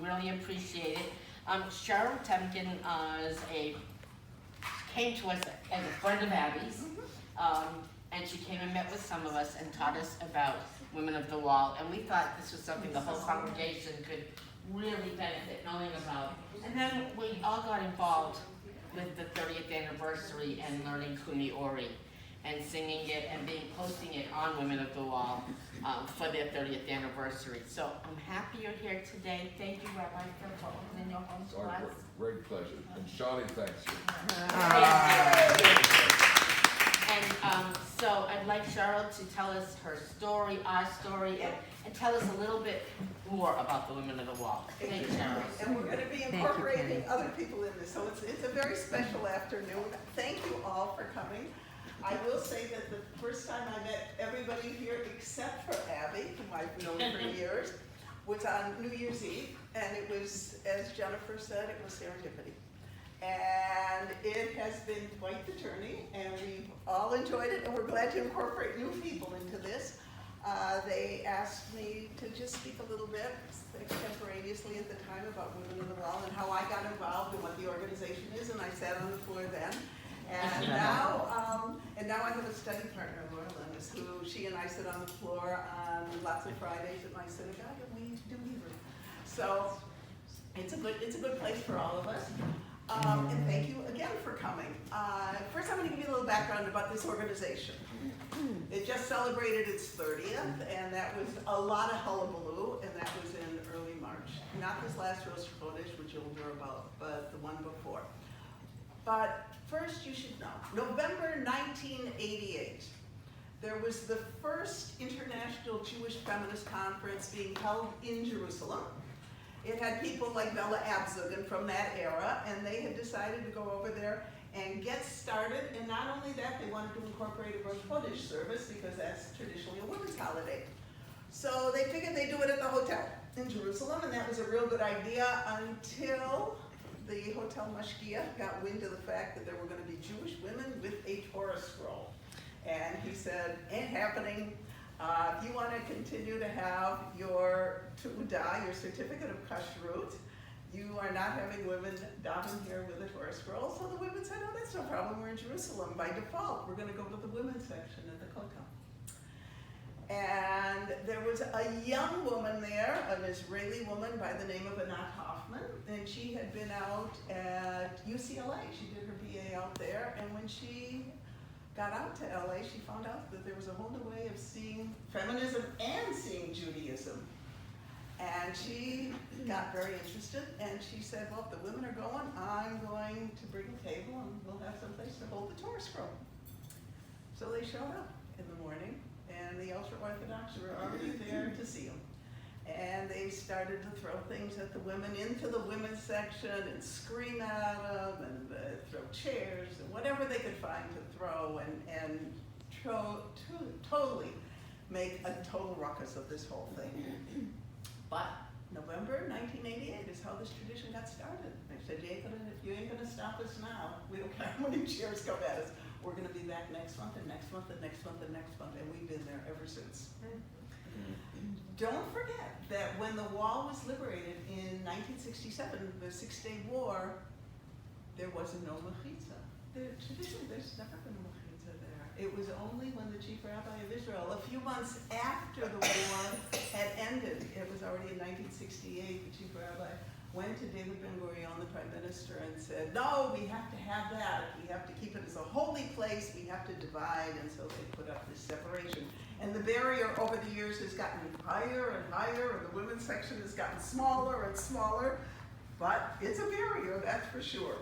really appreciate it. Cheryl Temkin came to us as a friend of Abby's, and she came and met with some of us and taught us about Women of the Wall, and we thought this was something the whole congregation could really benefit knowing about. And then we all got involved with the 30th anniversary and learning Kuni Ori and singing it and posting it on Women of the Wall for their 30th anniversary. So I'm happy you're here today. Thank you, Rabbi, for opening your home to us. Great pleasure. And Shani thanks you. And so I'd like Cheryl to tell us her story, our story, and tell us a little bit more about the Women of the Wall. Thank you, Cheryl. And we're going to be incorporating other people in this, so it's a very special afternoon. Thank you all for coming. I will say that the first time I met everybody here except for Abby, whom I've known for years, was on New Year's Eve, and it was, as Jennifer said, it was serendipity. And it has been quite the journey, and we've all enjoyed it, and we're glad to incorporate new people into this. They asked me to just speak a little bit extemporaneously at the time about Women of the Wall and how I got involved and what the organization is, and I sat on the floor then. And now I have a study partner, Laura Linus, who she and I sit on the floor on lots of Fridays at my synagogue, and we do Hebrew. So it's a good place for all of us. And thank you again for coming. First, I'm going to give you a little background about this organization. It just celebrated its 30th, and that was a lot of hullabaloo, and that was in early March. Not this last Rosh Chodesh, which you'll hear about, but the one before. But first, you should know, November 1988, there was the first International Jewish Feminist Conference being held in Jerusalem. It had people like Bella Abzug from that era, and they had decided to go over there and get started. And not only that, they wanted to incorporate a Rosh Chodesh service because that's traditionally a women's holiday. So they figured they'd do it at the hotel in Jerusalem, and that was a real good idea until the hotel mashgiach got wind of the fact that there were going to be Jewish women with a Torah scroll. And he said, ain't happening. If you want to continue to have your tu'udah, your certificate of kashrut, you are not having women daven here with a Torah scroll. So the women said, oh, that's no problem. We're in Jerusalem. By default, we're going to go to the women's section at the Kotel. And there was a young woman there, an Israeli woman by the name of Anat Hoffman, and she had been out at UCLA. She did her BA out there, and when she got out to LA, she found out that there was a whole new way of seeing feminism and seeing Judaism. And she got very interested, and she said, well, if the women are going, I'm going to bring a table, and we'll have some place to hold the Torah scroll. So they showed up in the morning, and the ultra-Orthodox were already there to see them. And they started to throw things at the women into the women's section and scream at them and throw chairs and whatever they could find to throw and totally make a total ruckus of this whole thing. But November 1988 is how this tradition got started. They said, if you ain't gonna stop us now, we don't care how many chairs come at us. We're gonna be back next month and next month and next month and next month, and we've been there ever since. Don't forget that when the wall was liberated in 1967, the Six-Day War, there was no mechitza. Traditionally, there's never been a mechitza there. It was only when the chief rabbi of Israel, a few months after the war had ended, it was already in 1968, the chief rabbi went to David Ben-Gurion, the prime minister, and said, no, we have to have that. We have to keep it as a holy place. We have to divide. And so they put up this separation. And the barrier over the years has gotten higher and higher, and the women's section has gotten smaller and smaller. But it's a barrier, that's for sure.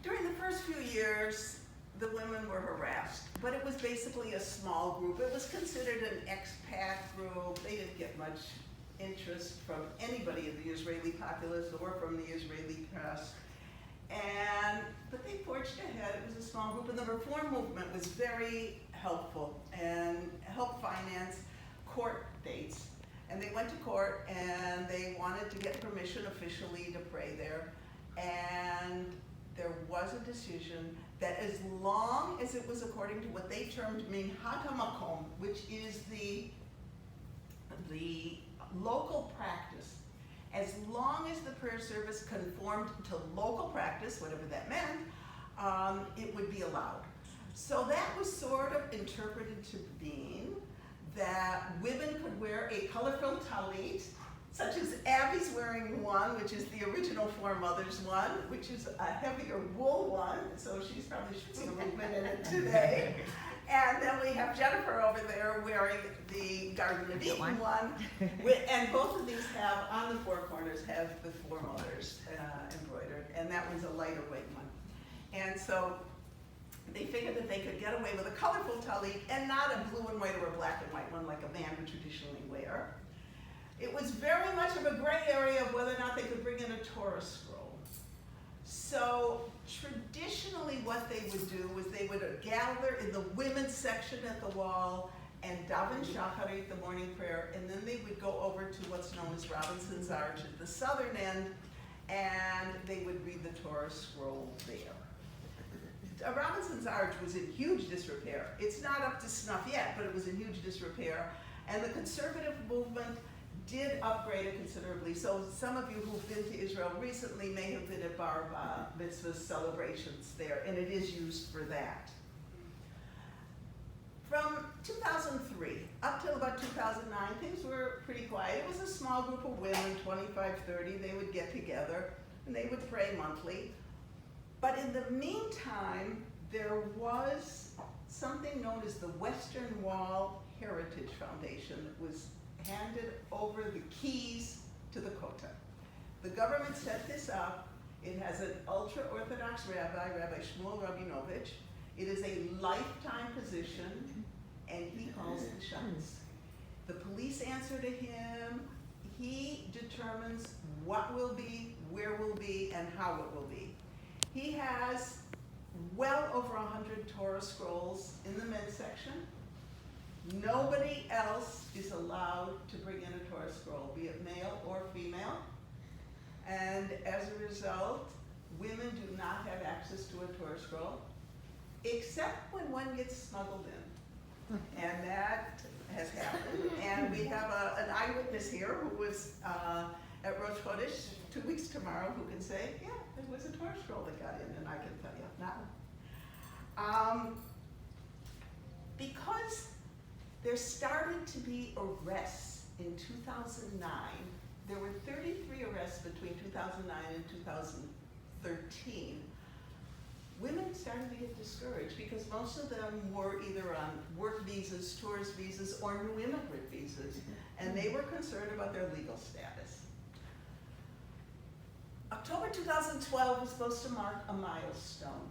During the first few years, the women were harassed, but it was basically a small group. It was considered an expat group. They didn't get much interest from anybody in the Israeli populace or from the Israeli press. But they forged ahead. It was a small group, and the reform movement was very helpful and helped finance court dates. And they went to court, and they wanted to get permission officially to pray there. And there was a decision that as long as it was according to what they termed minhag hamakom, which is the local practice. As long as the prayer service conformed to local practice, whatever that meant, it would be allowed. So that was sort of interpreted to mean that women could wear a colorful talit, such as Abby's wearing one, which is the original Four Mothers one, which is a heavier wool one, so she's probably shooting a movement in it today. And then we have Jennifer over there wearing the Garden of Eden one, and both of these have, on the four corners, have the Four Mothers embroidered, and that one's a lighter weight one. And so they figured that they could get away with a colorful talit and not a blue and white or a black and white one like a man would traditionally wear. It was very much of a gray area of whether or not they could bring in a Torah scroll. So traditionally what they would do was they would gather in the women's section at the wall and daven shacharit, the morning prayer, and then they would go over to what's known as Robinson's Arch at the southern end, and they would read the Torah scroll there. Robinson's Arch was in huge disrepair. It's not up to snuff yet, but it was in huge disrepair, and the conservative movement did upgrade it considerably. So some of you who've been to Israel recently may have been at Bar Mitzvah celebrations there, and it is used for that. From 2003 up till about 2009, things were pretty quiet. It was a small group of women, 25, 30. They would get together, and they would pray monthly. But in the meantime, there was something known as the Western Wall Heritage Foundation that was handed over the keys to the Kota. The government set this up. It has an ultra-Orthodox rabbi, Rabbi Shmuel Rabinovich. It is a lifetime position, and he calls the shots. The police answer to him. He determines what will be, where will be, and how it will be. He has well over 100 Torah scrolls in the men's section. Nobody else is allowed to bring in a Torah scroll, be it male or female. And as a result, women do not have access to a Torah scroll, except when one gets smuggled in. And that has happened. And we have an eyewitness here who was at Rosh Chodesh 2 weeks tomorrow who can say, yeah, there was a Torah scroll that got in, and I can tell you now. Because there started to be arrests in 2009. There were 33 arrests between 2009 and 2013. Women started to get discouraged because most of them were either on work visas, tourist visas, or new immigrant visas, and they were concerned about their legal status. October 2012 was supposed to mark a milestone.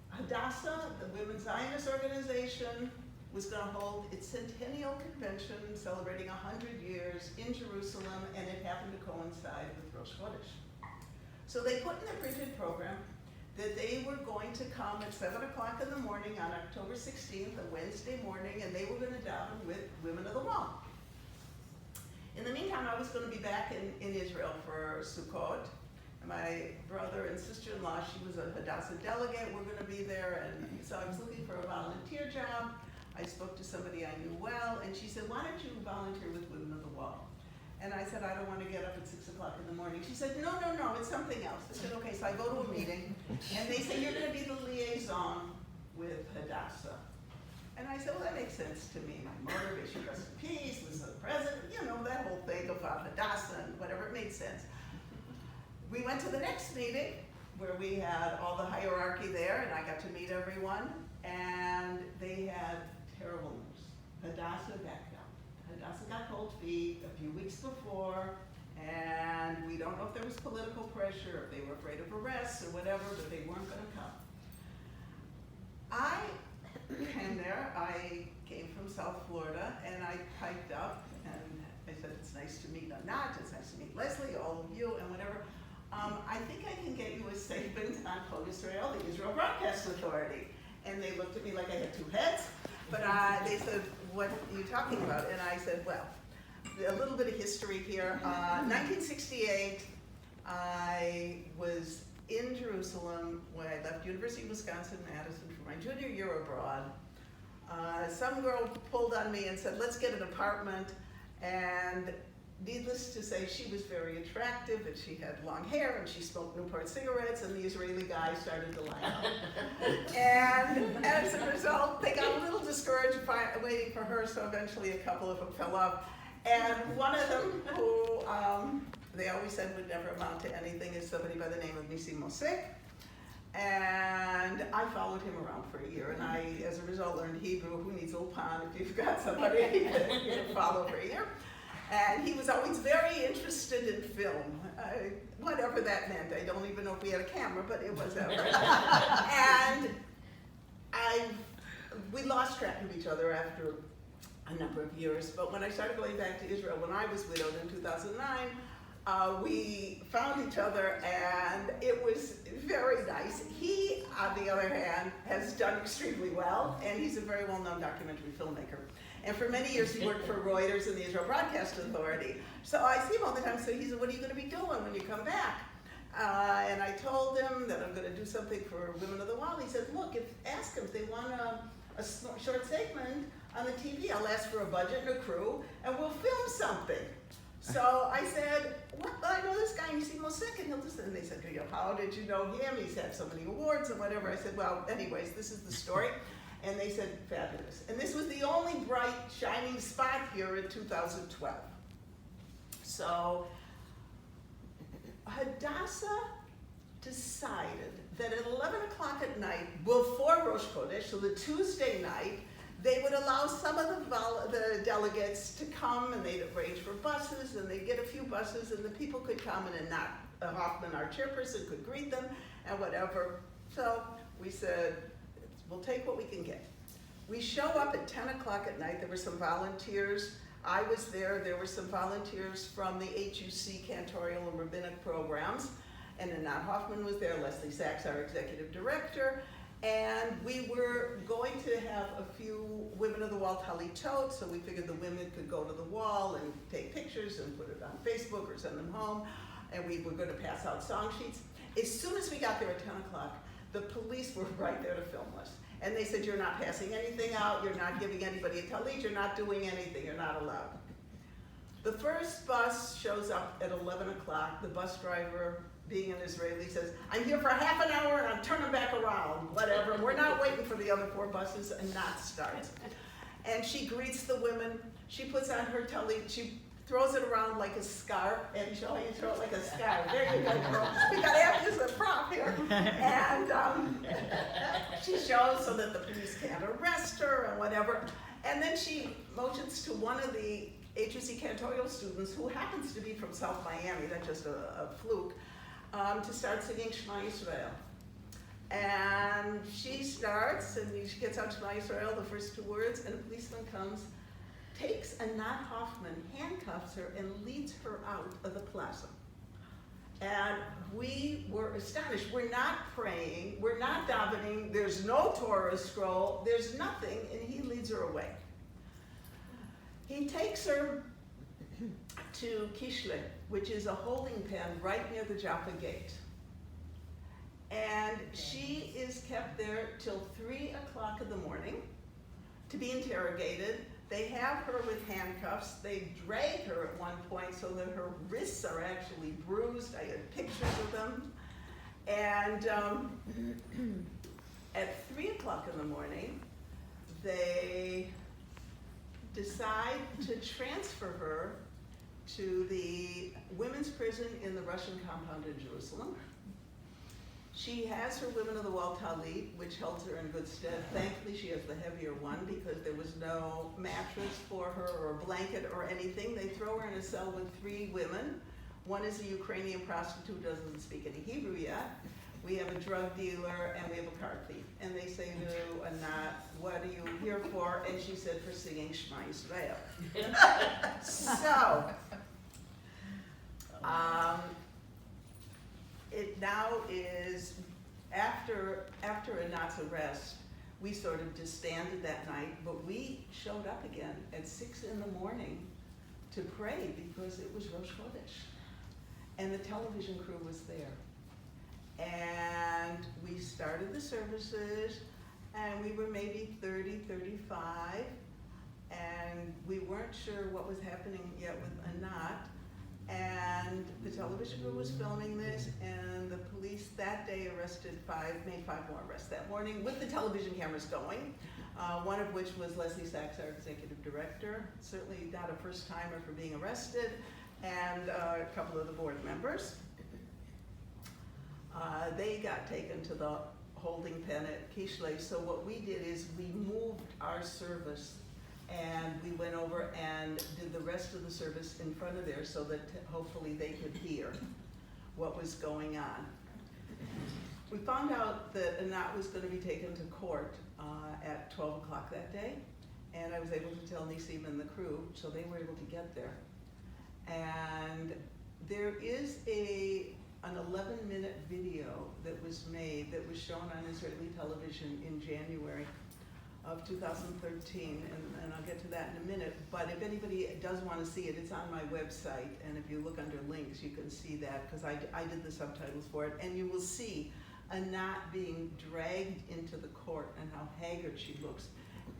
Hadassah, the Women's Zionist organization, was going to hold its centennial convention celebrating 100 years in Jerusalem, and it happened to coincide with Rosh Chodesh. So they put in their printed program that they were going to come at 7 o'clock in the morning on October 16th, a Wednesday morning, and they were going to daven with Women of the Wall. In the meantime, I was going to be back in Israel for Sukkot. My brother and sister-in-law, she was a Hadassah delegate, we're going to be there, and so I was looking for a volunteer job. I spoke to somebody I knew well, and she said, why don't you volunteer with Women of the Wall? And I said, I don't want to get up at 6 o'clock in the morning. She said, no, it's something else. I said, okay, so I go to a meeting, and they say, you're going to be the liaison with Hadassah. And I said, well, that makes sense to me. My mother, may she rest in peace, was the president, you know, that whole thing about Hadassah and whatever, it made sense. We went to the next meeting, where we had all the hierarchy there, and I got to meet everyone, and they had terrible news. Hadassah backed out. Hadassah got cold feet a few weeks before, and we don't know if there was political pressure, if they were afraid of arrests or whatever, but they weren't going to come. I came there. I came from South Florida, and I piped up, and I said, it's nice to meet Anat, it's nice to meet Leslie, all of you, and whatever. I think I can get you a statement on Kol Yisrael, the Israel Broadcast Authority. And they looked at me like I had two heads, but they said, what are you talking about? And I said, well, a little bit of history here. 1968, I was in Jerusalem when I left University of Wisconsin-Madison for my junior year abroad. Some girl pulled on me and said, let's get an apartment. And needless to say, she was very attractive, and she had long hair, and she smoked Newport cigarettes, and the Israeli guys started to line up. And as a result, they got a little discouraged waiting for her, so eventually a couple of them fell off. And one of them, who they always said would never amount to anything, is somebody by the name of Nissim Mosek. And I followed him around for a year, and I, as a result, learned Hebrew. Who needs Ulpan if you've got somebody you can follow for a year? And he was always very interested in film, whatever that meant. I don't even know if we had a camera, but it was ever. And we lost track of each other after a number of years. But when I started going back to Israel, when I was widowed in 2009, we found each other, and it was very nice. He, on the other hand, has done extremely well, and he's a very well-known documentary filmmaker. And for many years, he worked for Reuters and the Israel Broadcast Authority. So I see him all the time, so he said, what are you going to be doing when you come back? And I told him that I'm going to do something for Women of the Wall. He said, look, ask them if they want a short segment on the TV. I'll ask for a budget and a crew, and we'll film something. So I said, what? I know this guy, Nissim Mosek, and he'll just, and they said, how did you know him? He's had so many awards and whatever. I said, well, anyways, this is the story. And they said, fabulous. And this was the only bright, shining spot here in 2012. So Hadassah decided that at 11 o'clock at night, before Rosh Chodesh, so the Tuesday night, they would allow some of the delegates to come, and they'd arrange for buses, and they'd get a few buses, and the people could come, and not Hoffman, our chairperson, could greet them, and whatever. So we said, we'll take what we can get. We show up at 10 o'clock at night. There were some volunteers. I was there. There were some volunteers from the HUC cantorial and rabbinic programs. And Anat Hoffman was there, Leslie Sachs, our executive director. And we were going to have a few Women of the Wall talitot, so we figured the women could go to the wall and take pictures and put it on Facebook or send them home. And we were going to pass out song sheets. As soon as we got there at 10 o'clock, the police were right there to film us. And they said, you're not passing anything out, you're not giving anybody a talit, you're not doing anything, you're not allowed. The first bus shows up at 11 o'clock. The bus driver, being an Israeli, says, I'm here for half an hour and I'm turning back around, whatever. We're not waiting for the other 4 buses, and Nat starts. And she greets the women, she puts on her talit, she throws it around like a scarf, and you throw it like a scarf. There you go, girl. We got to have this as a prop here. And she shows so that the police can't arrest her and whatever. And then she motions to one of the HUC cantorial students, who happens to be from South Miami, that's just a fluke, to start singing Shema Yisrael. And she starts, and she gets out Shema Yisrael, the first 2 words, and a policeman comes, takes Anat Hoffman, handcuffs her, and leads her out of the plaza. And we were astonished. We're not praying, we're not davening, there's no Torah scroll, there's nothing, and he leads her away. He takes her to Kishle, which is a holding pen right near the Jaffa Gate. And she is kept there till 3 o'clock in the morning to be interrogated. They have her with handcuffs. They drag her at one point so that her wrists are actually bruised. I had pictures of them. And at 3 o'clock in the morning, they decide to transfer her to the women's prison in the Russian compound in Jerusalem. She has her Women of the Wall talit, which holds her in good stead. Thankfully, she has the heavier one because there was no mattress for her or a blanket or anything. They throw her in a cell with 3 women. One is a Ukrainian prostitute who doesn't speak any Hebrew yet. We have a drug dealer, and we have a car thief. And they say to Anat, what are you here for? And she said, for singing Shema Yisrael. So, it now is, after Anat's arrest, we sort of disbanded that night, but we showed up again at 6 in the morning to pray because it was Rosh Chodesh. And the television crew was there. And we started the services, and we were maybe 30, 35, and we weren't sure what was happening yet with Anat. And the television crew was filming this, and the police that day made 5 more arrests that morning with the television cameras going. One of which was Leslie Sachs, our executive director, certainly not a first timer for being arrested, and a couple of the board members. They got taken to the holding pen at Kishley. So what we did is we moved our service and we went over and did the rest of the service in front of there so that hopefully they could hear what was going on. We found out that Anat was going to be taken to court at 12 o'clock that day, and I was able to tell Nisim and the crew, so they were able to get there. And there is an 11-minute video that was made that was shown on Israeli television in January of 2013, and I'll get to that in a minute. But if anybody does want to see it, it's on my website, and if you look under links, you can see that, because I did the subtitles for it, and you will see Anat being dragged into the court and how haggard she looks.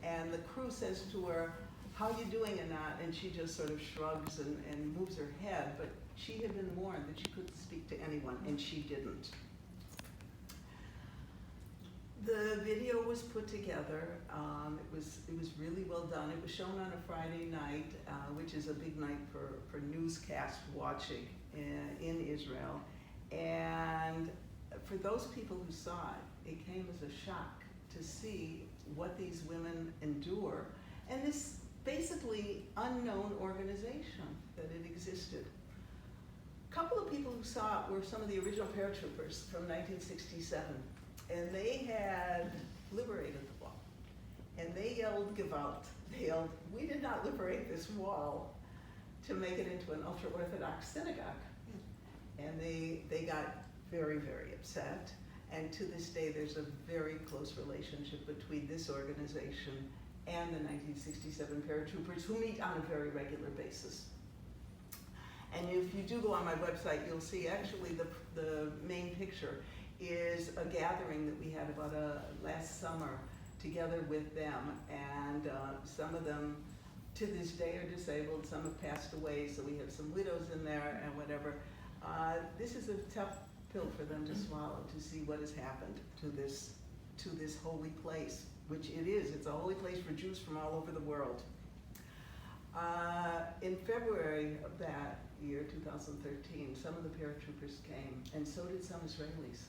And the crew says to her, "How you doing, Anat?" And she just sort of shrugs and moves her head, but she had been warned that she couldn't speak to anyone, and she didn't. The video was put together. It was really well done. It was shown on a Friday night, which is a big night for newscast watching in Israel. And for those people who saw it, it came as a shock to see what these women endure, and this basically unknown organization that it existed. A couple of people who saw it were some of the original paratroopers from 1967, and they had liberated the wall. And they yelled Gewalt. They yelled, "We did not liberate this wall to make it into an ultra-Orthodox synagogue." And they got very, very upset. And to this day, there's a very close relationship between this organization and the 1967 paratroopers, who meet on a very regular basis. And if you do go on my website, you'll see actually the main picture is a gathering that we had about last summer together with them. And some of them to this day are disabled, some have passed away, so we have some widows in there and whatever. This is a tough pill for them to swallow, to see what has happened to this holy place, which it is. It's a holy place for Jews from all over the world. In February of that year, 2013, some of the paratroopers came, and so did some Israelis.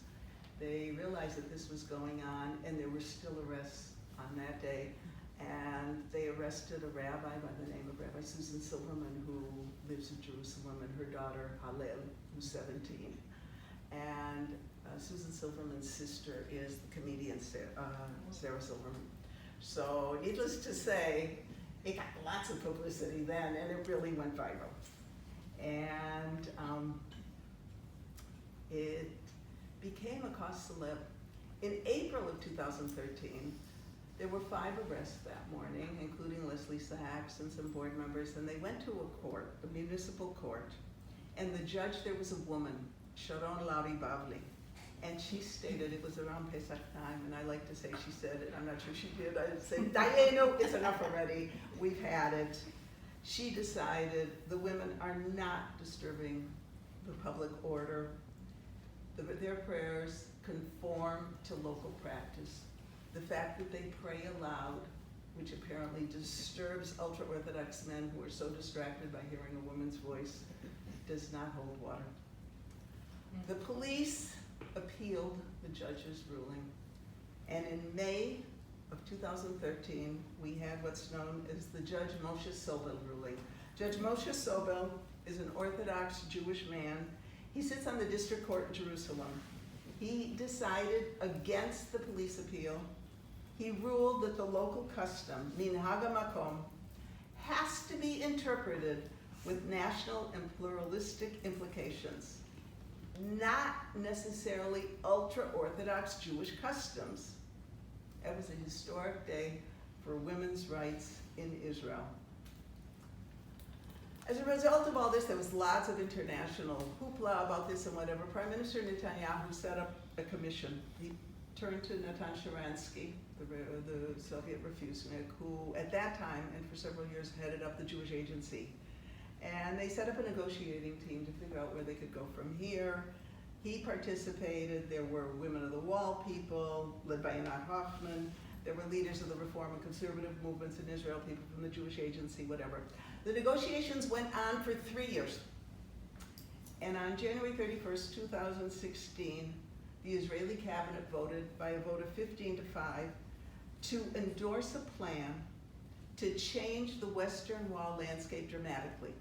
They realized that this was going on, and there were still arrests on that day. And they arrested a rabbi by the name of Rabbi Susan Silverman, who lives in Jerusalem, and her daughter Hallel, who's 17. And Susan Silverman's sister is the comedian Sarah Silverman. So needless to say, it got lots of publicity then, and it really went viral. And it became a cause célèbre. In April of 2013, there were 5 arrests that morning, including Leslie Sachs and some board members, and they went to a court, a municipal court, and the judge there was a woman, Sharon Lauri Bavli, and she stated, it was around Pesach time, and I like to say she said it, I'm not sure she did, I'd say, Dayenu, it's enough already, we've had it. She decided the women are not disturbing the public order. Their prayers conform to local practice. The fact that they pray aloud, which apparently disturbs ultra-Orthodox men who are so distracted by hearing a woman's voice, does not hold water. The police appealed the judge's ruling, and in May of 2013, we had what's known as the Judge Moshe Sobel ruling. Judge Moshe Sobel is an Orthodox Jewish man. He sits on the district court in Jerusalem. He decided against the police appeal. He ruled that the local custom, minhag hamakom, has to be interpreted with national and pluralistic implications, not necessarily ultra-Orthodox Jewish customs. It was a historic day for women's rights in Israel. As a result of all this, there was lots of international hoopla about this and whatever. Prime Minister Netanyahu set up a commission. He turned to Natan Sharansky, the Soviet refusenik, who at that time and for several years headed up the Jewish Agency. And they set up a negotiating team to figure out where they could go from here. He participated. There were Women of the Wall people, led by Anat Hoffman. There were leaders of the Reform and Conservative movements in Israel, people from the Jewish Agency, whatever. The negotiations went on for 3 years. And on January 31st, 2016, the Israeli cabinet voted by a vote of 15-5 to endorse a plan to change the Western Wall landscape dramatically.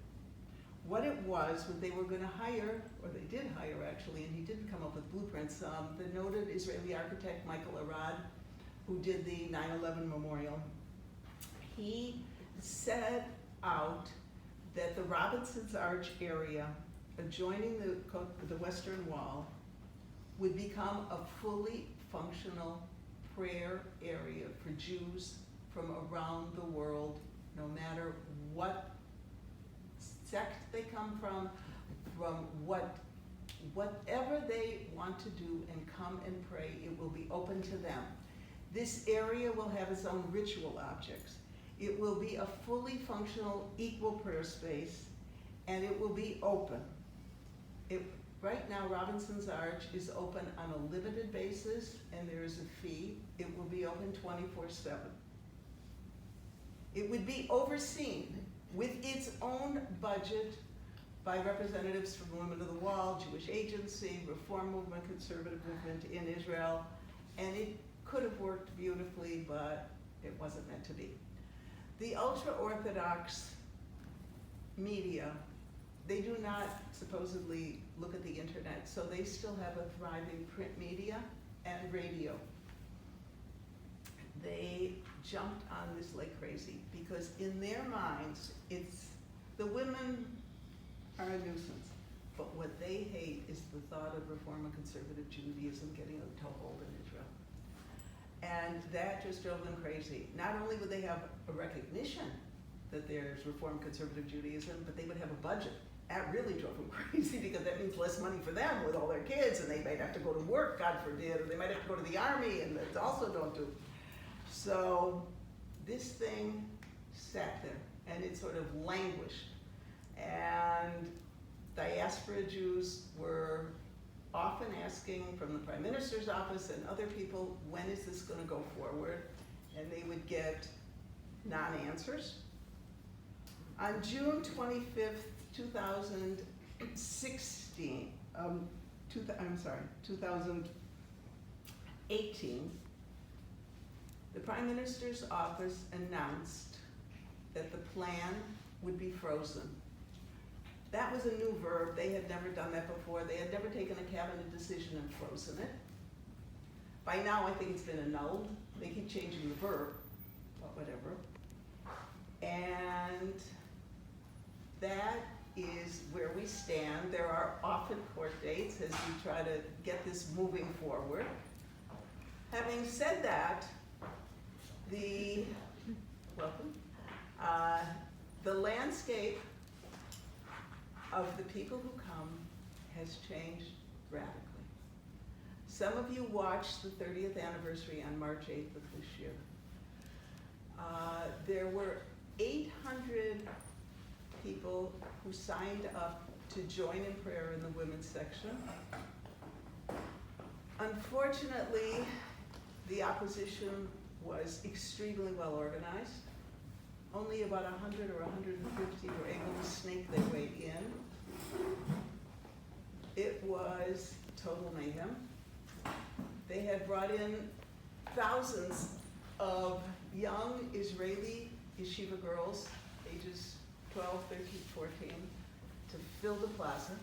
What it was they were going to hire, or they did hire actually, and he didn't come up with blueprints, the noted Israeli architect Michael Arad, who did the 9/11 memorial. He set out that the Robinson's Arch area adjoining the Western Wall would become a fully functional prayer area for Jews from around the world, no matter what sect they come from whatever they want to do and come and pray, it will be open to them. This area will have its own ritual objects. It will be a fully functional, equal prayer space, and it will be open. Right now, Robinson's Arch is open on a limited basis, and there is a fee. It will be open 24/7. It would be overseen with its own budget by representatives from Women of the Wall, Jewish Agency, Reform Movement, Conservative Movement in Israel, and it could have worked beautifully, but it wasn't meant to be. The ultra-Orthodox media, they do not supposedly look at the internet, so they still have a thriving print media and radio. They jumped on this like crazy because in their minds, the women are a nuisance. But what they hate is the thought of Reform and Conservative Judaism getting a toehold in Israel. And that just drove them crazy. Not only would they have a recognition that there's Reform Conservative Judaism, but they would have a budget. That really drove them crazy because that means less money for them with all their kids, and they might have to go to work, God forbid, or they might have to go to the army, and that also don't do. So this thing sat there, and it sort of languished. And diaspora Jews were often asking from the Prime Minister's office and other people, when is this going to go forward? And they would get non-answers. On June 25th, 2018, the Prime Minister's office announced that the plan would be frozen. That was a new verb. They had never done that before. They had never taken a cabinet decision and frozen it. By now, I think it's been annulled. They keep changing the verb, but whatever. And that is where we stand. There are often court dates as we try to get this moving forward. Having said that, the landscape of the people who come has changed radically. Some of you watched the 30th anniversary on March 8th of this year. There were 800 people who signed up to join in prayer in the women's section. Unfortunately, the opposition was extremely well organized. Only about 100 or 150 were able to snake their way in. It was total mayhem. They had brought in thousands of young Israeli yeshiva girls, ages 12, 13, 14, to fill the plaza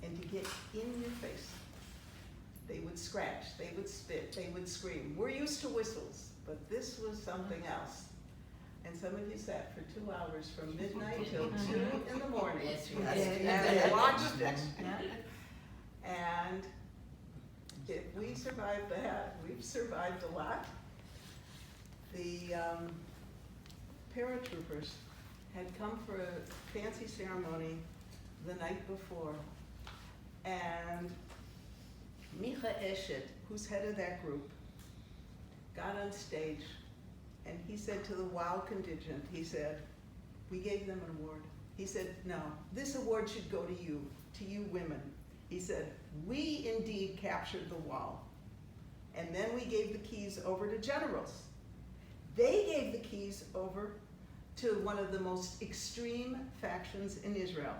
and to get in your face. They would scratch, they would spit, they would scream. We're used to whistles, but this was something else. And some of you sat for 2 hours from midnight till 2 in the morning. Yes, we and watched it. And if we survived that, we've survived a lot. The paratroopers had come for a fancy ceremony the night before, and Micha Eshet, who's head of that group, got on stage and he said to the WOW contingent, he said, we gave them an award. He said, no, this award should go to you women. He said, we indeed captured the wall. And then we gave the keys over to generals. They gave the keys over to one of the most extreme factions in Israel.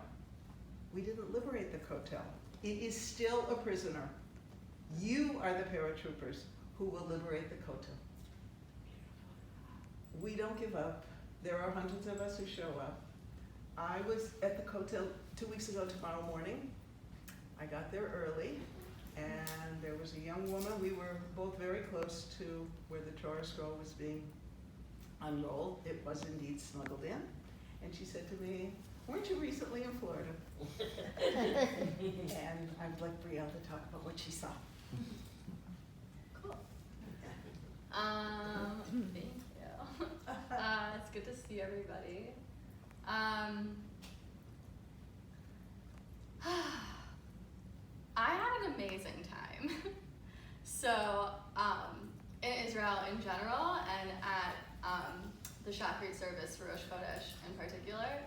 We didn't liberate the Kotel. It is still a prisoner. You are the paratroopers who will liberate the Kotel. We don't give up. There are hundreds of us who show up. I was at the Kotel 2 weeks ago tomorrow morning. I got there early, and there was a young woman. We were both very close to where the Torah scroll was being unrolled. It was indeed smuggled in. And she said to me, weren't you recently in Florida? And I would like Brielle to talk about what she saw. Cool. Thank you. It's good to see everybody. I had an amazing time. So, in Israel in general, and at the Shachrit service for Rosh Chodesh in particular,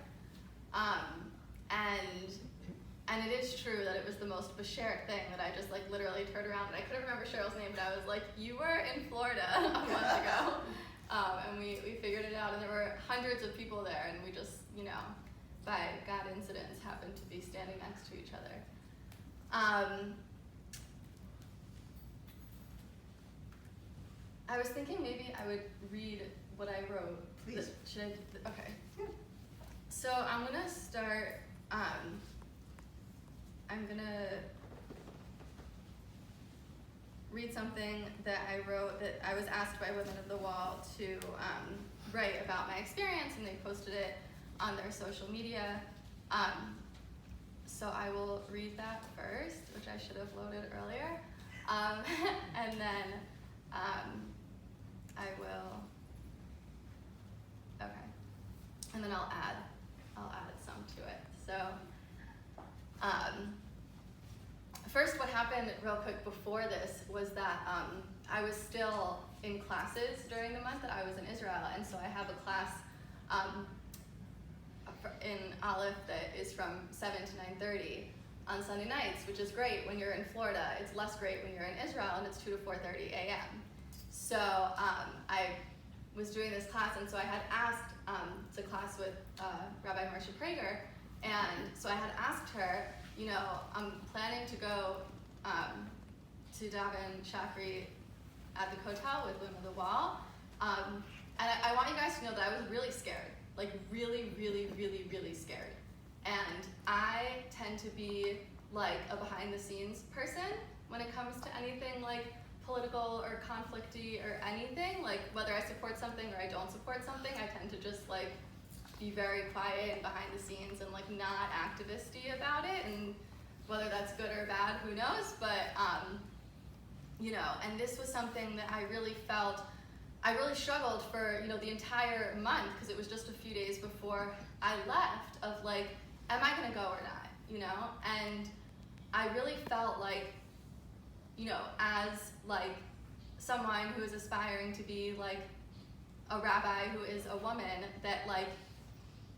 and it is true that it was the most bashert thing that I just like literally turned around and I couldn't remember Cheryl's name, but I was like, you were in Florida a month ago. And we figured it out, and there were hundreds of people there, and we just, by God incidents, happened to be standing next to each other. I was thinking maybe I would read what I wrote. Please. Should I? Okay. So I'm gonna start. I'm gonna read something that I wrote that I was asked by Women of the Wall to write about my experience, and they posted it on their social media. So I will read that first, which I should have loaded earlier, and then I will. Okay, and then I'll add some to it. So. First, what happened real quick before this was that I was still in classes during the month that I was in Israel, and so I have a class in Aleph that is from 7 to 9:30 on Sunday nights, which is great when you're in Florida. It's less great when you're in Israel, and it's 2 to 4:30 a.m. So I was doing this class, and so I had asked to class with Rabbi Marsha Prager, and so I had asked her, I'm planning to go to daven Shachri at the Kotel with Women of the Wall, and I want you guys to know that I was really scared, like really, really, really, really scared. And I tend to be like a behind-the-scenes person when it comes to anything like political or conflicty or anything, like whether I support something or I don't support something, I tend to just like be very quiet and behind the scenes and like not activisty about it, and whether that's good or bad, who knows, but and this was something that I really felt, I really struggled for, the entire month, because it was just a few days before I left, of like, am I gonna go or not, and I really felt like, as like someone who is aspiring to be like a rabbi who is a woman, that like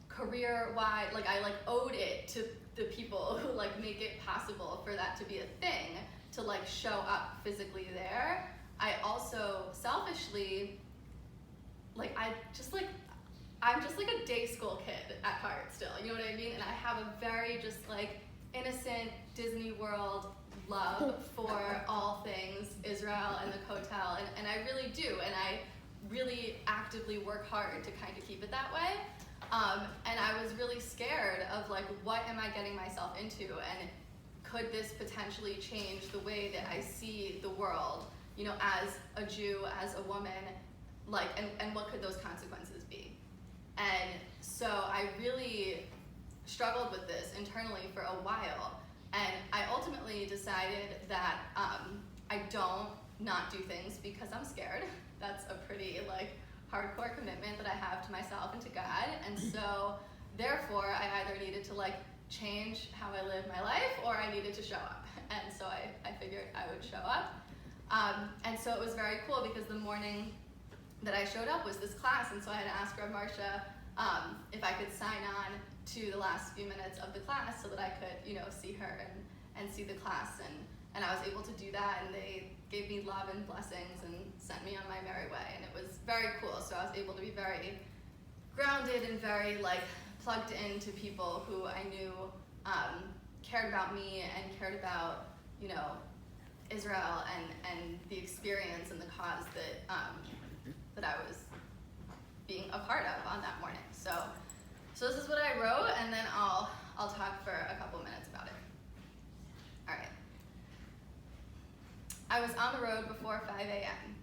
career-wide, like I like owed it to the people who like make it possible for that to be a thing, to like show up physically there. I also selfishly, like I'm just like a day school kid at heart still, you know what I mean? And I have a very just like innocent Disney World love for all things Israel and the Kotel, and I really do, and I really actively work hard to kind of keep it that way. And I was really scared of like, what am I getting myself into, and could this potentially change the way that I see the world, as a Jew, as a woman, like, and what could those consequences be? And so I really struggled with this internally for a while, and I ultimately decided that I don't not do things because I'm scared. That's a pretty like hardcore commitment that I have to myself and to God, and so therefore I either needed to like change how I live my life, or I needed to show up, and so I figured I would show up, and so it was very cool because the morning that I showed up was this class, and so I had asked Rabbi Marsha if I could sign on to the last few minutes of the class so that I could, see her and see the class. And I was able to do that, and they gave me love and blessings and sent me on my merry way. And it was very cool. So I was able to be very grounded and very plugged into people who I knew cared about me and cared about, Israel and the experience and the cause that I was being a part of on that morning. So this is what I wrote, and then I'll talk for a couple minutes about it. All right. I was on the road before 5 a.m.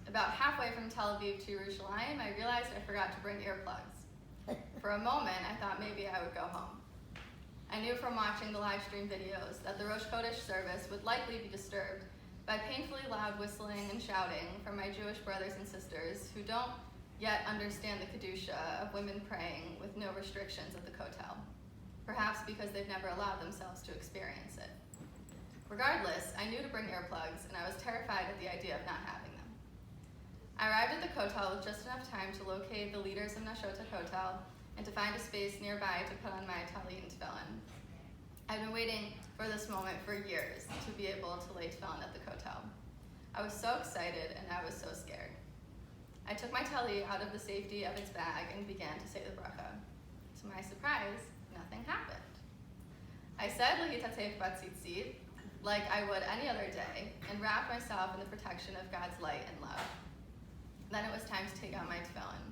About halfway from Tel Aviv to Yerushalayim, I realized I forgot to bring earplugs. For a moment, I thought maybe I would go home. I knew from watching the live stream videos that the Rosh Chodesh service would likely be disturbed by painfully loud whistling and shouting from my Jewish brothers and sisters who don't yet understand the Kedusha of women praying with no restrictions at the kotel, perhaps because they've never allowed themselves to experience it. Regardless, I knew to bring earplugs, and I was terrified at the idea of not having them. I arrived at the kotel with just enough time to locate the leaders of Nashot HaKotel and to find a space nearby to put on my talit and tefillin. I've been waiting for this moment for years to be able to lay tefillin at the kotel. I was so excited and I was so scared. I took my talit out of the safety of its bag and began to say the bracha. To my surprise, nothing happened. I said L'hitatef Batzitzit, like I would any other day, and wrapped myself in the protection of God's light and love. Then it was time to take out my tefillin.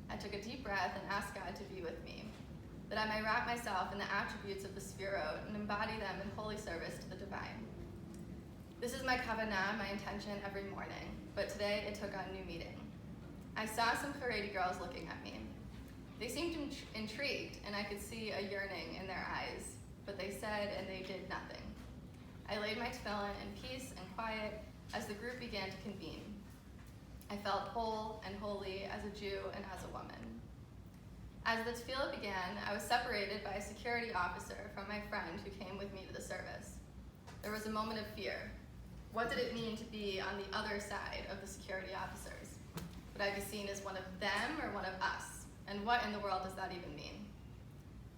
I took a deep breath and asked God to be with me, that I may wrap myself in the attributes of the Sefirot and embody them in holy service to the divine. This is my kavanah, my intention every morning, but today it took on new meaning. I saw some Haredi girls looking at me. They seemed intrigued, and I could see a yearning in their eyes, but they said and they did nothing. I laid my tefillin in peace and quiet as the group began to convene. I felt whole and holy as a Jew and as a woman. As the tefillah began, I was separated by a security officer from my friend who came with me to the service. There was a moment of fear. What did it mean to be on the other side of the security officers? Would I be seen as one of them or one of us? And what in the world does that even mean?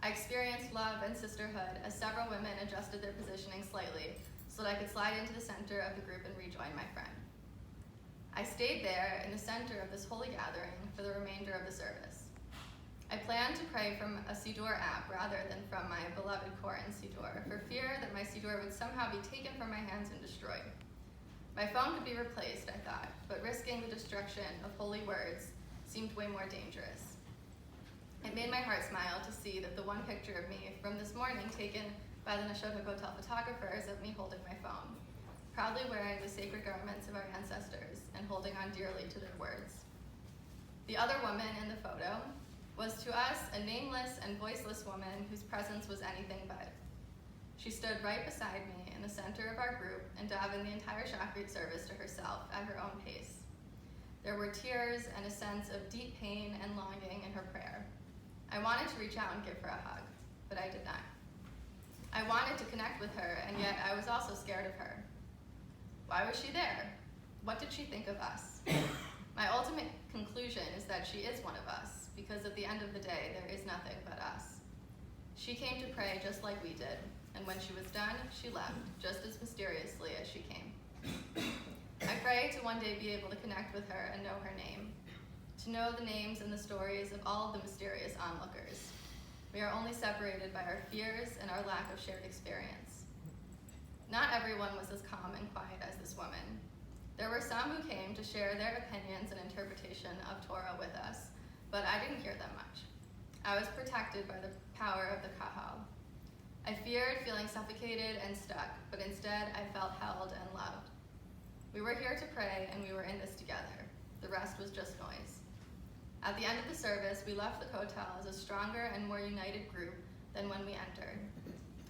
I experienced love and sisterhood as several women adjusted their positioning slightly so that I could slide into the center of the group and rejoin my friend. I stayed there in the center of this holy gathering for the remainder of the service. I planned to pray from a Siddur app rather than from my beloved Koran Siddur, for fear that my Siddur would somehow be taken from my hands and destroyed. My phone could be replaced, I thought, but risking the destruction of holy words seemed way more dangerous. It made my heart smile to see that the one picture of me from this morning taken by the Nashot HaKotel photographers of me holding my phone, proudly wearing the sacred garments of our ancestors and holding on dearly to their words. The other woman in the photo was to us a nameless and voiceless woman whose presence was anything but. She stood right beside me in the center of our group and davened the entire Shachrit service to herself at her own pace. There were tears and a sense of deep pain and longing in her prayer. I wanted to reach out and give her a hug, but I did not. I wanted to connect with her, and yet I was also scared of her. Why was she there? What did she think of us? My ultimate conclusion is that she is one of us, because at the end of the day, there is nothing but us. She came to pray just like we did, and when she was done, she left, just as mysteriously as she came. I pray to one day be able to connect with her and know her name, to know the names and the stories of all of the mysterious onlookers. We are only separated by our fears and our lack of shared experience. Not everyone was as calm and quiet as this woman. There were some who came to share their opinions and interpretation of Torah with us, but I didn't hear them much. I was protected by the power of the kahal. I feared feeling suffocated and stuck, but instead I felt held and loved. We were here to pray, and we were in this together. The rest was just noise. At the end of the service, we left the kotel as a stronger and more united group than when we entered.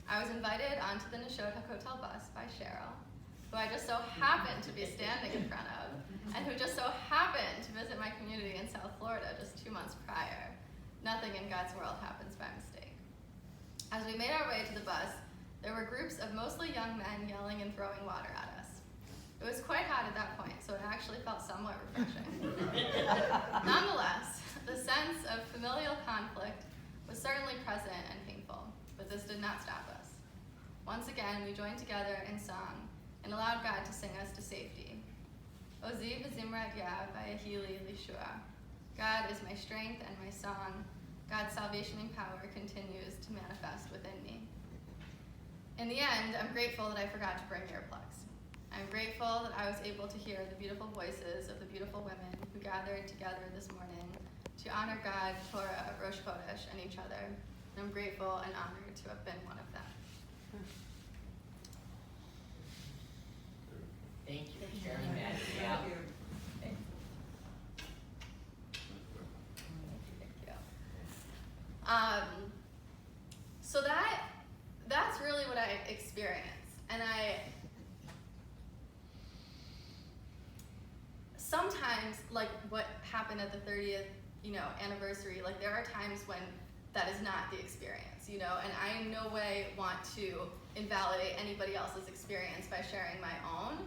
I was invited onto the Nashot HaKotel bus by Cheryl, who I just so happened to be standing in front of, and who just so happened to visit my community in South Florida just 2 months prior. Nothing in God's world happens by mistake. As we made our way to the bus, there were groups of mostly young men yelling and throwing water at us. It was quite hot at that point, so it actually felt somewhat refreshing. Nonetheless, the sense of familial conflict was certainly present and painful, but this did not stop us. Once again, we joined together in song and allowed God to sing us to safety. Ozi v'zimrat yah v'yahili lishua. God is my strength and my song. God's salvation and power continues to manifest within me. In the end, I'm grateful that I forgot to bring earplugs. I'm grateful that I was able to hear the beautiful voices of the beautiful women who gathered together this morning to honor God, Torah, Rosh Chodesh, and each other. And I'm grateful and honored to have been one of them. Thank you for sharing that. Yeah. Thank you. So that's really what I experienced. And sometimes, like what happened at the 30th, anniversary, like there are times when that is not the experience, and I in no way want to invalidate anybody else's experience by sharing my own.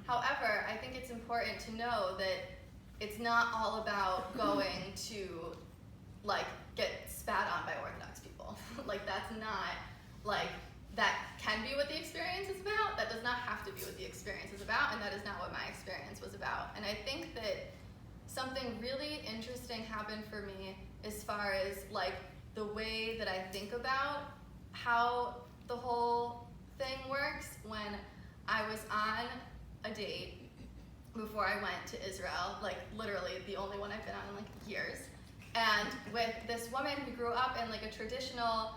However, I think it's important to know that it's not all about going to, like, get spat on by Orthodox people. Like, that's not, like, that can be what the experience is about. That does not have to be what the experience is about, and that is not what my experience was about. And I think that something really interesting happened for me as far as, like, the way that I think about how the whole thing works when I was on a date before I went to Israel, like literally the only one I've been on in like years, and with this woman who grew up in like a traditional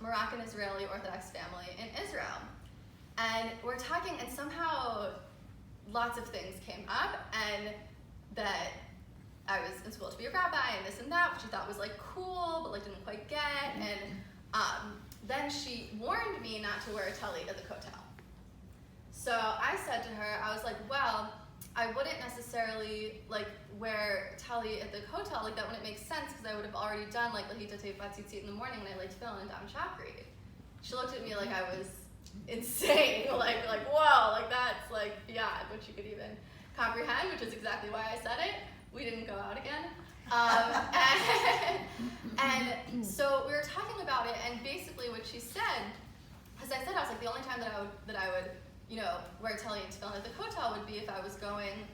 Moroccan Israeli Orthodox family in Israel. And we're talking, and somehow lots of things came up, and that I was in school to be a rabbi and this and that, which I thought was like cool, but like didn't quite get. And then she warned me not to wear a tallit at the kotel. So I said to her, I was like, well, I wouldn't necessarily like wear tallit at the kotel, like that wouldn't make sense because I would have already done like lahita teit batzitzit in the morning when I laid tefillin and dam shachrit. She looked at me like I was insane, like whoa, like that's like beyond what you could even comprehend, which is exactly why I said it. We didn't go out again. And so we were talking about it, and basically what she said, as I said, I was like, the only time that I would wear tallit and tefillin at the kotel would be if I was going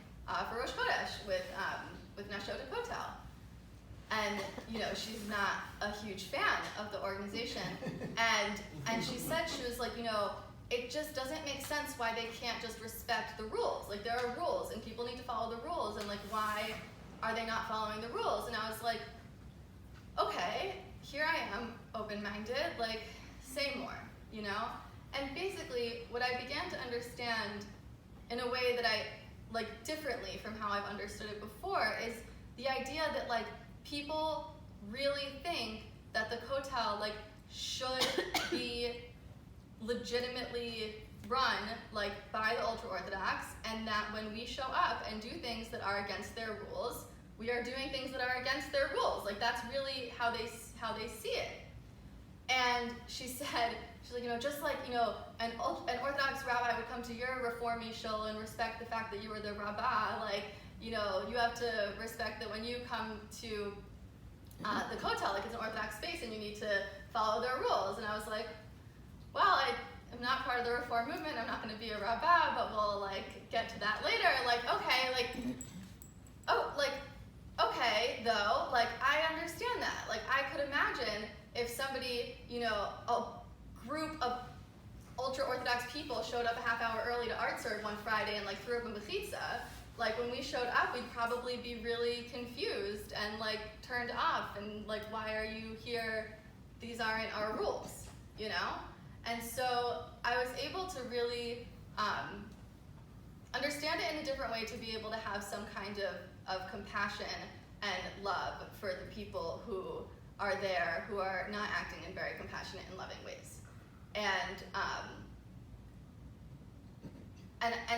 for Rosh Chodesh with Nashot at Kotel. And she's not a huge fan of the organization. And she said, she was like, it just doesn't make sense why they can't just respect the rules. Like there are rules and people need to follow the rules, and like why are they not following the rules? And I was like, okay, here I am, open-minded, like say more, And basically what I began to understand in a way that I like differently from how I've understood it before is the idea that like people really think that the kotel like should be legitimately run like by the ultra-Orthodox, and that when we show up and do things that are against their rules, we are doing things that are against their rules. Like that's really how they see it. And she said, she's like, just like, an Orthodox rabbi would come to your Reform Yishul and respect the fact that you were the Rabbi, like, you have to respect that when you come to the kotel, like it's an Orthodox space and you need to follow their rules. And I was like, well, I am not part of the Reform movement, I'm not gonna be a rabbi, but we'll like get to that later. Like, okay, like, okay, though, like I understand that. Like I could imagine if somebody, a group of ultra-Orthodox people showed up a half hour early to Art Cert one Friday and like threw up in Bechitza, like when we showed up, we'd probably be really confused and like turned off and like, why are you here? These aren't our rules, And so I was able to really understand it in a different way, to be able to have some kind of compassion and love for the people who are there, who are not acting in very compassionate and loving ways. And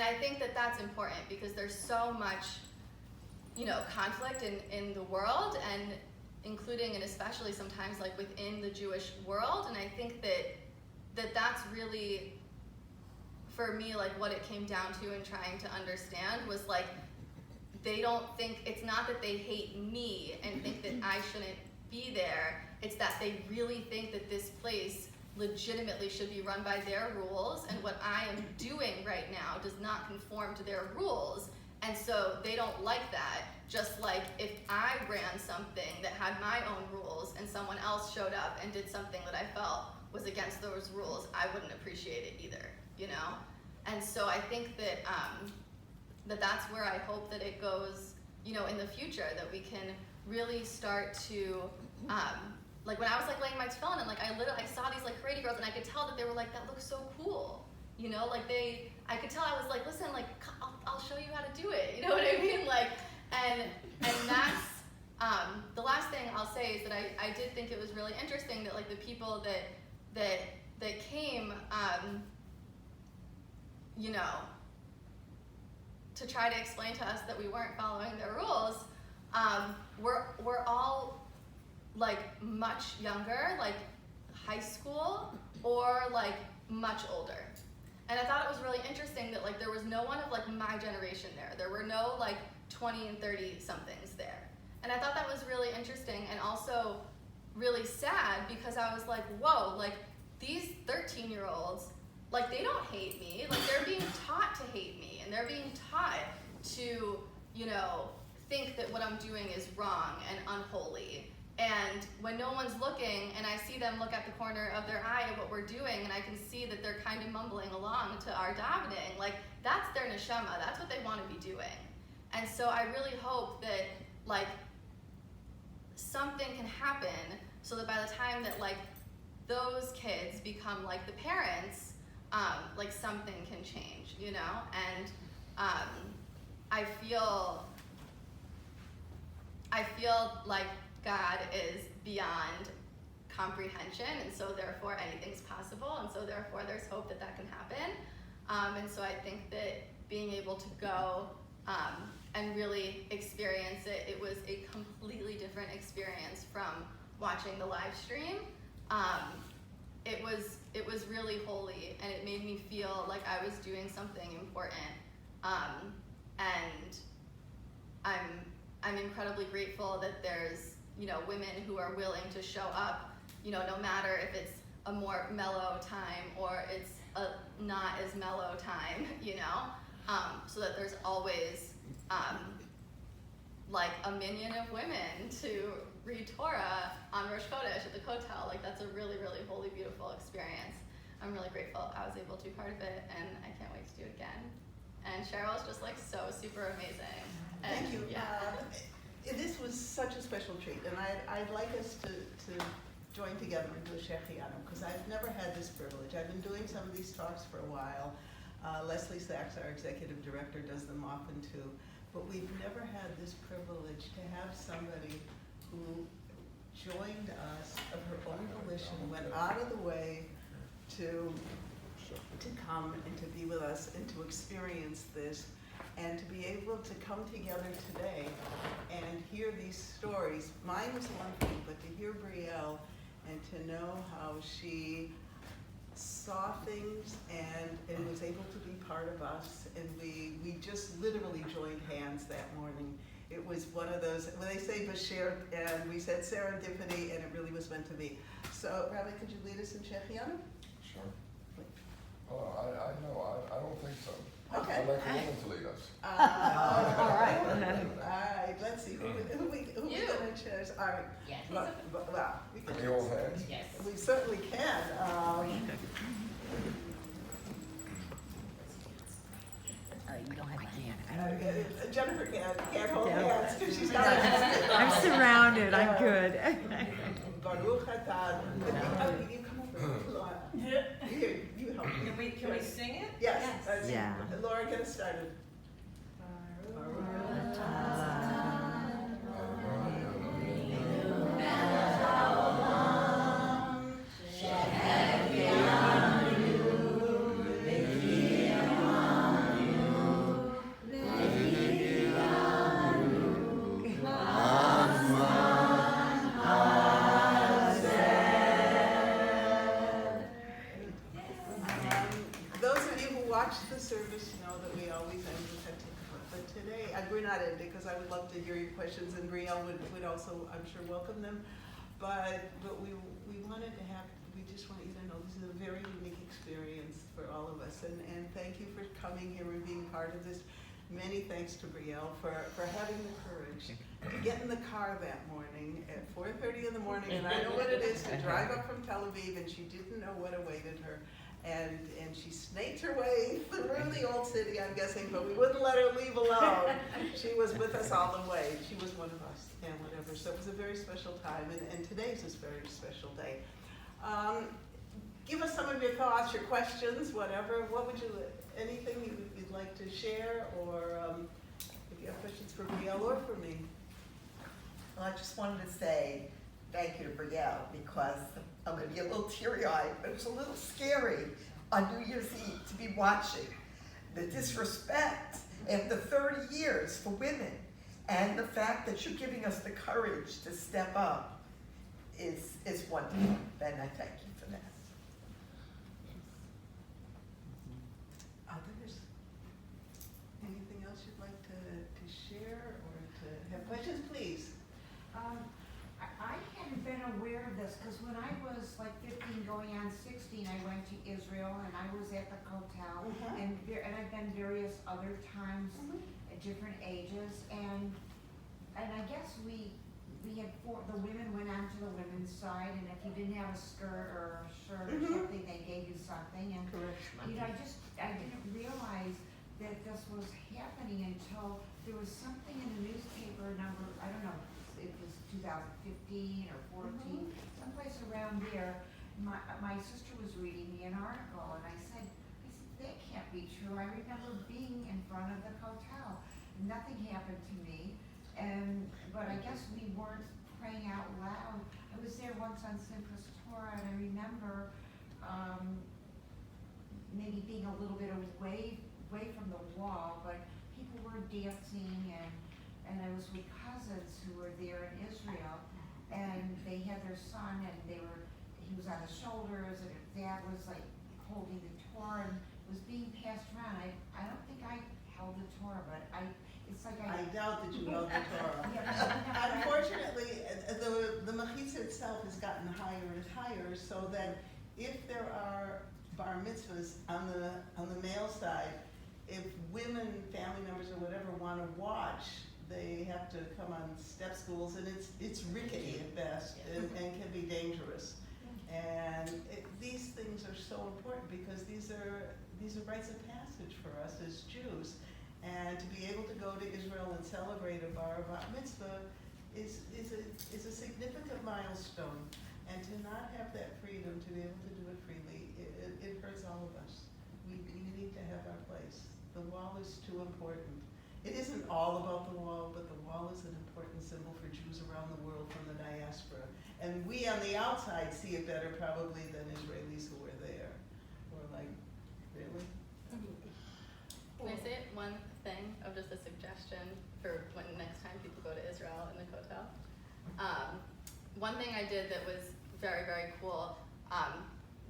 I think that that's important because there's so much, conflict in the world, and including and especially sometimes like within the Jewish world. And I think that's really, for me, like what it came down to in trying to understand was like, they don't think, it's not that they hate me and think that I shouldn't be there, It's that they really think that this place legitimately should be run by their rules, and what I am doing right now does not conform to their rules, and so they don't like that. Just like if I ran something that had my own rules and someone else showed up and did something that I felt was against those rules, I wouldn't appreciate it either, you know? And so I think that that's where I hope that it goes, you know, in the future, that we can really start to, like when I was like laying my tefillin, and like I saw these like Haredi girls, and I could tell that they were like, that looks so cool, you know, like I could tell. I was like, listen, like I'll show you how to do it, you know what I mean, like, and that's the last thing I'll say is that I did think it was really interesting that like the people that came, you know, to try to explain to us that we weren't following their rules, we're all like much younger, like high school, or like much older. And I thought it was really interesting that like there was no one of like my generation there. There were no like 20 and 30 somethings there. And I thought that was really interesting and also really sad, because I was like, whoa, like these 13-year-olds, like they don't hate me, like they're being taught to hate me, and they're being taught to, you know, think that what I'm doing is wrong and unholy. And when no one's looking, and I see them look at the corner of their eye at what we're doing, and I can see that they're kind of mumbling along to our davening, like that's their neshama, that's what they want to be doing. And so I really hope that like something can happen so that by the time that like those kids become like the parents, like something can change, you know? And I feel like God is beyond comprehension, and so therefore anything's possible, and so therefore there's hope that that can happen. And so I think that being able to go and really experience it, it was a completely different experience from watching the live stream. It was really holy, and it made me feel like I was doing something important. And I'm incredibly grateful that there's, you know, women who are willing to show up, you know, no matter if it's a more mellow time or it's a not as mellow time, you know, so that there's always like a minion of women to read Torah on Rosh Chodesh at the Kotel. Like that's a really, really holy, beautiful experience. I'm really grateful I was able to be part of it, and I can't wait to do it again. And Cheryl's just like so super amazing. And, Thank you. Yeah. This was such a special treat, and I'd like us to join together and do a Shechianu, because I've never had this privilege. I've been doing some of these talks for a while. Leslie Sachs, our executive director, does them often too. But we've never had this privilege to have somebody who joined us of her own volition, went out of the way to come and to be with us and to experience this, and to be able to come together today and hear these stories. Mine was one thing, but to hear Brielle and to know how she saw things and was able to be part of us, and we just literally joined hands that morning. It was one of those, when they say Bashir, and we said serendipity, and it really was meant to be. So, Rabbi, could you lead us in Shechianu? Sure. I don't think so. Okay. I'd like a woman to lead us. All right, let's see, who we gonna choose? All right. Yes. Well, we Can we hold hands? Yes. We certainly can. You don't have a hand. Jennifer can't hold Yeah. hands because she's got I'm surrounded, I'm good. Baruch atah. You come over, Laura. Here, you help me. Can we sing it? Yes. Yeah. Laura, get us started. Those of you who watched the service know that we always end with Hatikva. But today, we're not ending because I would love to hear your questions, and Brielle would also, I'm sure, welcome them. but we wanted to have, we just want you to know this is a very unique experience for all of us. And thank you for coming here and being part of this. Many thanks to Brielle for having the courage to get in the car that morning at 4:30 in the morning. And I know what it is to drive up from Tel Aviv, and she didn't know what awaited her. And she snaked her way through the old city, I'm guessing, but we wouldn't let her leave alone. She was with us all the way. She was one of us and whatever. So it was a very special time, and today's this very special day. Give us some of your thoughts, your questions, whatever. What would you, anything you'd like to share, or if you have questions for Brielle or for me? Well, I just wanted to say thank you to Brielle, because I'm going to be a little teary-eyed, but it's a little scary on New Year's Eve to be watching the disrespect after 30 years for women, and the fact that you're giving us the courage to step up is wonderful, and I thank you for that. Others? Anything else you'd like to share or to have questions, please? I hadn't been aware of this, because when I was like 15 going on 16, I went to Israel and I was at the Kotel, and I've been various other times at different ages, and I guess we had the women went on to the women's side, and if you didn't have a skirt or a shirt or something, they gave you something, and you know, I didn't realize that this was happening until there was something in the newspaper number, I don't know, it was 2015 or 14, someplace around there. My sister was reading me an article, and I said, that can't be true. I remember being in front of the hotel. Nothing happened to me, but I guess we weren't praying out loud. I was there once on Simchas Torah, and I remember maybe being a little bit away from the wall, but people were dancing, and I was with cousins who were there in Israel, and they had their son, and he was on his shoulders, and his dad was like holding the Torah, and it was being passed around. I don't think I held the Torah, but it's like I doubt that you held the Torah. Yeah. Unfortunately, the mechitza itself has gotten higher and higher, so that if there are bar mitzvahs on the male side, if women, family members or whatever want to watch, they have to come on step stools, and it's rickety at best, and can be dangerous. And these things are so important, because these are rites of passage for us as Jews. And to be able to go to Israel and celebrate a bar mitzvah is a significant milestone. And to not have that freedom to be able to do it freely, it hurts all of us. We need to have our place. The wall is too important. It isn't all about the wall, but the wall is an important symbol for Jews around the world from the diaspora. And we on the outside see it better probably than Israelis who were there. We're like, really? Can I say one thing of just a suggestion for when next time people go to Israel in the Kotel? One thing I did that was very, very cool,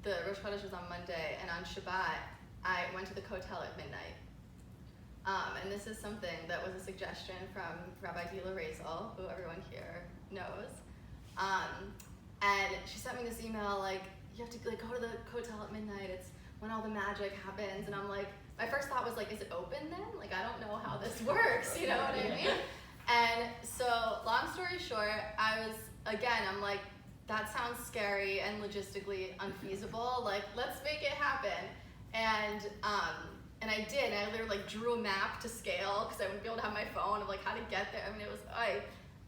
the Rosh Chodesh was on Monday, and on Shabbat, I went to the Kotel at midnight. And this is something that was a suggestion from Rabbi Dila Razel, who everyone here knows. And she sent me this email, like, you have to like go to the Kotel at midnight, it's when all the magic happens. And I'm like, my first thought was like, is it open then? Like, I don't know how this works, you know what I mean? And so, long story short, I'm like, that sounds scary and logistically unfeasible. Like, let's make it happen. And I did, and I literally like drew a map to scale, because I wouldn't be able to have my phone of like how to get there. I mean, it was,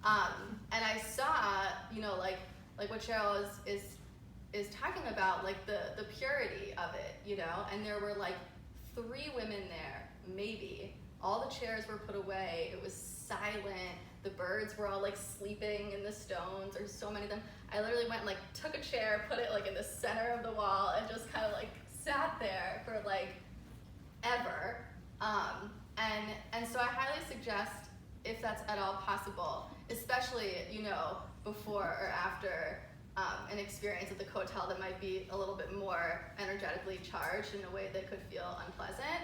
and I saw, you know, like what Cheryl is talking about, like the purity of it, you know, and there were like 3 women there, maybe. All the chairs were put away, it was silent, the birds were all like sleeping in the stones, there's so many of them. I literally went and like took a chair, put it like in the center of the wall, and just kind of like sat there for like ever. And so I highly suggest, if that's at all possible, especially, you know, before or after an experience at the Kotel that might be a little bit more energetically charged in a way that could feel unpleasant,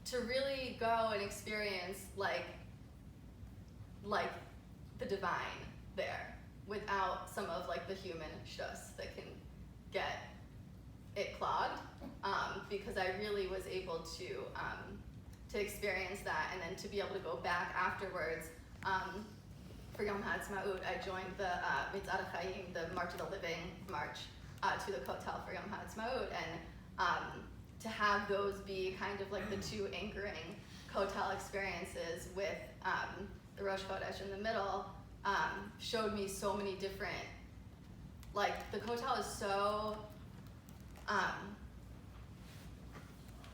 to really go and experience like the divine there, without some of like the human shtus that can get it clogged, because I really was able to experience that, and then to be able to go back afterwards. For Yom HaAtzmaut, I joined the Mitzad HaChaim, the March of the Living march, to the Kotel for Yom HaAtzmaut, and to have those be kind of like the two anchoring Kotel experiences with the Rosh Chodesh in the middle, showed me so many different, like the Kotel is so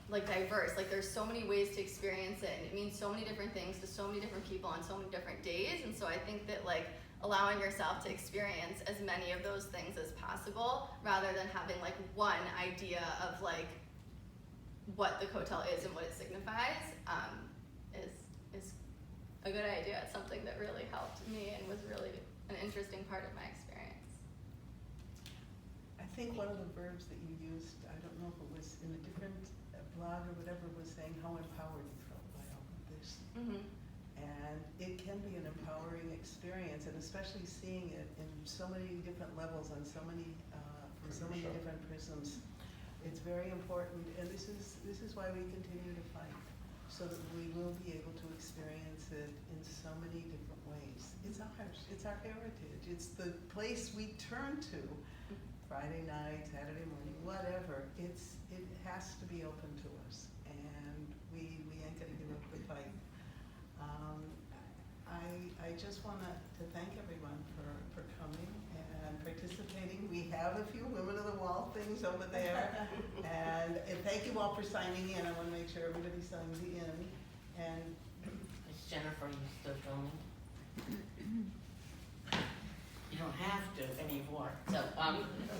like diverse, like there's so many ways to experience it, and it means so many different things to so many different people on so many different days. And so I think that like allowing yourself to experience as many of those things as possible, rather than having like one idea of like what the Kotel is and what it signifies, is a good idea. It's something that really helped me and was really an interesting part of my experience. I think one of the verbs that you used, I don't know if it was in a different blog or whatever, was saying how empowered you felt by all of this. Mm-hmm. And it can be an empowering experience, and especially seeing it in so many different levels and so many, from so many different prisms. It's very important, and this is why we continue to fight, so that we will be able to experience it in so many different ways. It's ours, it's our heritage, it's the place we turn to Friday night, Saturday morning, whatever. It has to be open to us, and we ain't gonna give up the fight. I just want to thank everyone for coming and participating. We have a few Women of the Wall things over there, and thank you all for signing in. I want to make sure everybody signs in. And Miss Jennifer, you still filming? You don't have to anymore. So,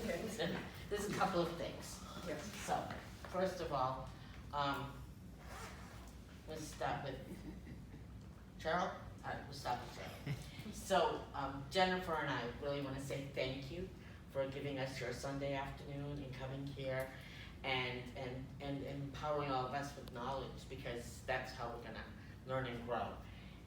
okay. so there's a couple of things. Yes. So, first of all, let's start with Cheryl. All right, we'll start with Cheryl. So, Jennifer and I really want to say thank you for giving us your Sunday afternoon and coming here and empowering all of us with knowledge, because that's how we're gonna learn and grow.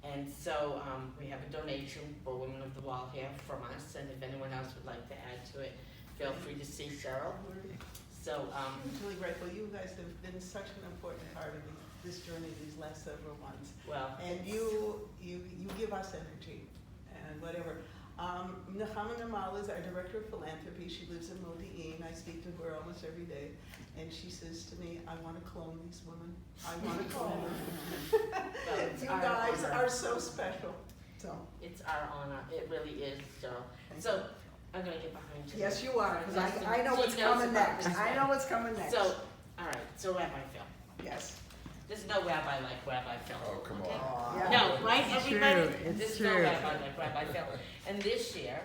And so we have a donation for Women of the Wall here from us, and if anyone else would like to add to it, feel free to see Cheryl. So I'm really grateful. You guys have been such an important part of this journey these last several months. well, And you give us energy and whatever. Nechama Namal is our director of philanthropy. She lives in Modi'in. I speak to her almost every day. And she says to me, I want to clone these women. I want to clone them. well, it's You our guys honor. are so special. So, It's our honor. It really is, Cheryl. So I'm gonna get behind you. yes, you are, because Listen, I know she what's knows coming about next. this I one. know what's coming next. So, all right. So Rabbi Phil. Yes. There's no rabbi like Rabbi Phil. Oh, come okay? on. Yeah. No, right, It's everybody? true, it's There's true. no rabbi like Rabbi Phil. And this year,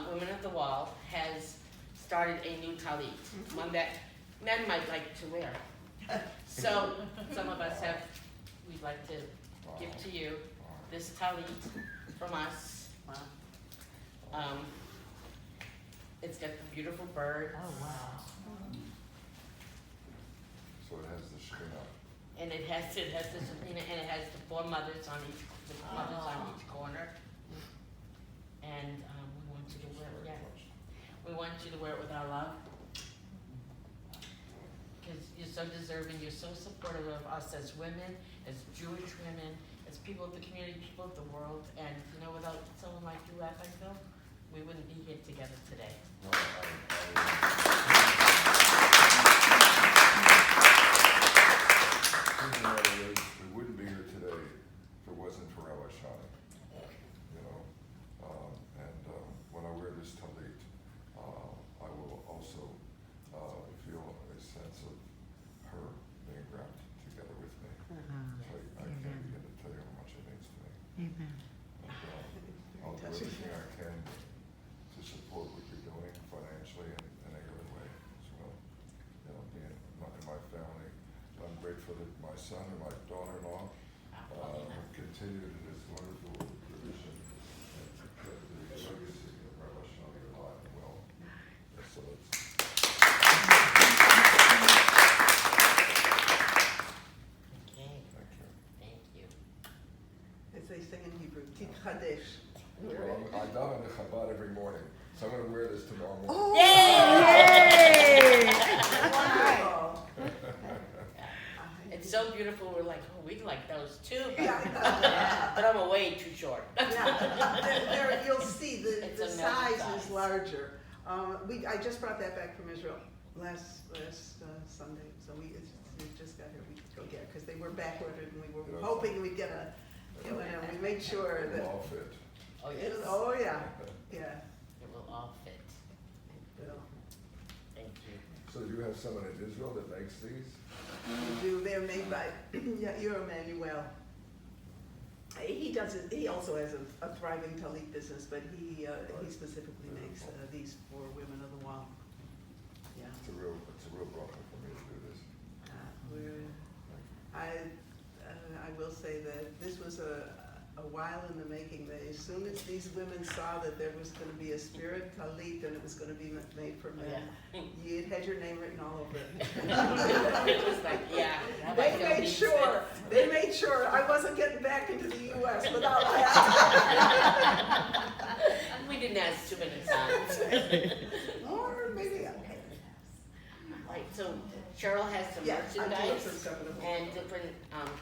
Women of the Wall has started a new talit, one that men might like to wear. So some of us we'd like to give to you this talit from us. It's got the beautiful birds. Oh, wow. So it has the Shekhinah. And it has the Shekhinah, and it has the four mothers on each corner. And we want you to wear it with that. We want you to wear it with our love. Because you're so deserving, you're so supportive of us as women, as Jewish women, as people of the community, people of the world. And you know, without someone like you, Rabbi Phil, we wouldn't be here together today. No, we wouldn't be here today if it wasn't for Rabbi Shani. You know, when I wear this talit, I will also feel a sense of her being wrapped together with me. So I can't begin to tell you how much it means to me. Amen. And, I'll do everything I can to support what you're doing financially and in a given way as well. You know, being in my family, I'm grateful that my son and my daughter-in-law have continued in this wonderful tradition and to keep the legacy of Rabbi Shani alive and well. So it's Okay, thank you. thank you. As they say in Hebrew, Titchadesh. Well, I daven the Chabad so beautiful, we're like, oh, we'd like those too, but, Yeah. but I'm way too short. There, you'll see, It's the a million size is size. larger. I just brought that back from Israel last Sunday, so we just got here a week ago, yeah, because they were back ordered and we were Yes. hoping we'd get we made sure It'll that, all fit. Oh, yes, oh, yeah, yeah. it will all fit. Well, Thank you. So you have someone in Israel that makes these? they're made by, Emmanuel. He does it, he also has a thriving Talit business, but he specifically makes these for women of the wall. Yeah. It's a real problem for me to do this. I will say that this was a while in the making. As soon as these women saw that there was going to be a spirit talit and it was going to be made for men, you had your name written all over it. It was like, yeah. They made sure I wasn't getting back into the U.S. without that. We didn't ask too many times. Or maybe Right, so Cheryl has some Yeah, I do have some merchandise stuff in the book. and different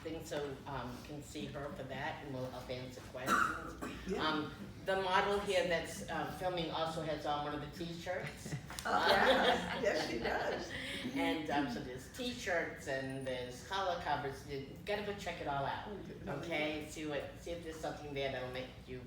things, so you can see her for that, and we'll help answer questions. Yeah. The model here that's filming also has on one of the T-shirts. Yes, she does. And so there's T-shirts and there's collar covers. You gotta go check it all out, okay? See if there's something there that'll make you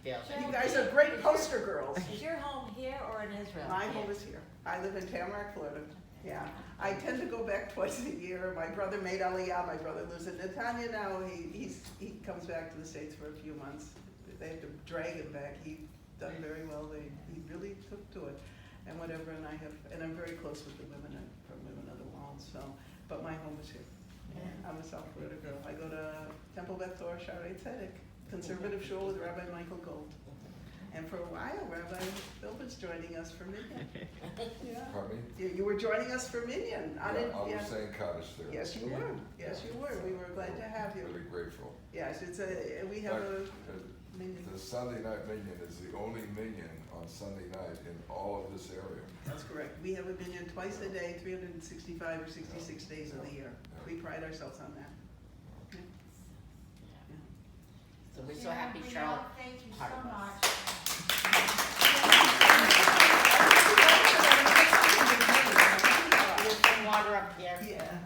feel. You guys are great poster girls. Is your home here or in Israel? My home is here. I live in Tamarack, Florida. Yeah, I tend to go back twice a year. My brother made Aliyah. My brother lives in Netanya now. He comes back to the States for a few months. They have to drag him back. He done very well. He really took to it, and whatever. And I'm very close with the women from Women of the Wall. So, but my home is here. I'm a South Florida girl. I go to Temple Beth Torah Shaarei Tzedek, conservative shul with Rabbi Michael Gold. And for a while, Rabbi Bill was joining us for Minyan. Yeah. Pardon me? You were joining us for Minyan. I was saying Kaddish there. Yes, you were. Yes, you were. We were glad to have you. Really grateful. Yes, we have a Minyan. The Sunday night minyan is the only minyan on Sunday night in all of this area. That's correct. We have a Minyan twice a day, 365 or 66 days of the year. We pride ourselves on that. So we're so happy, Cheryl. Thank you Part so of us. much. There's some water up here. Yeah.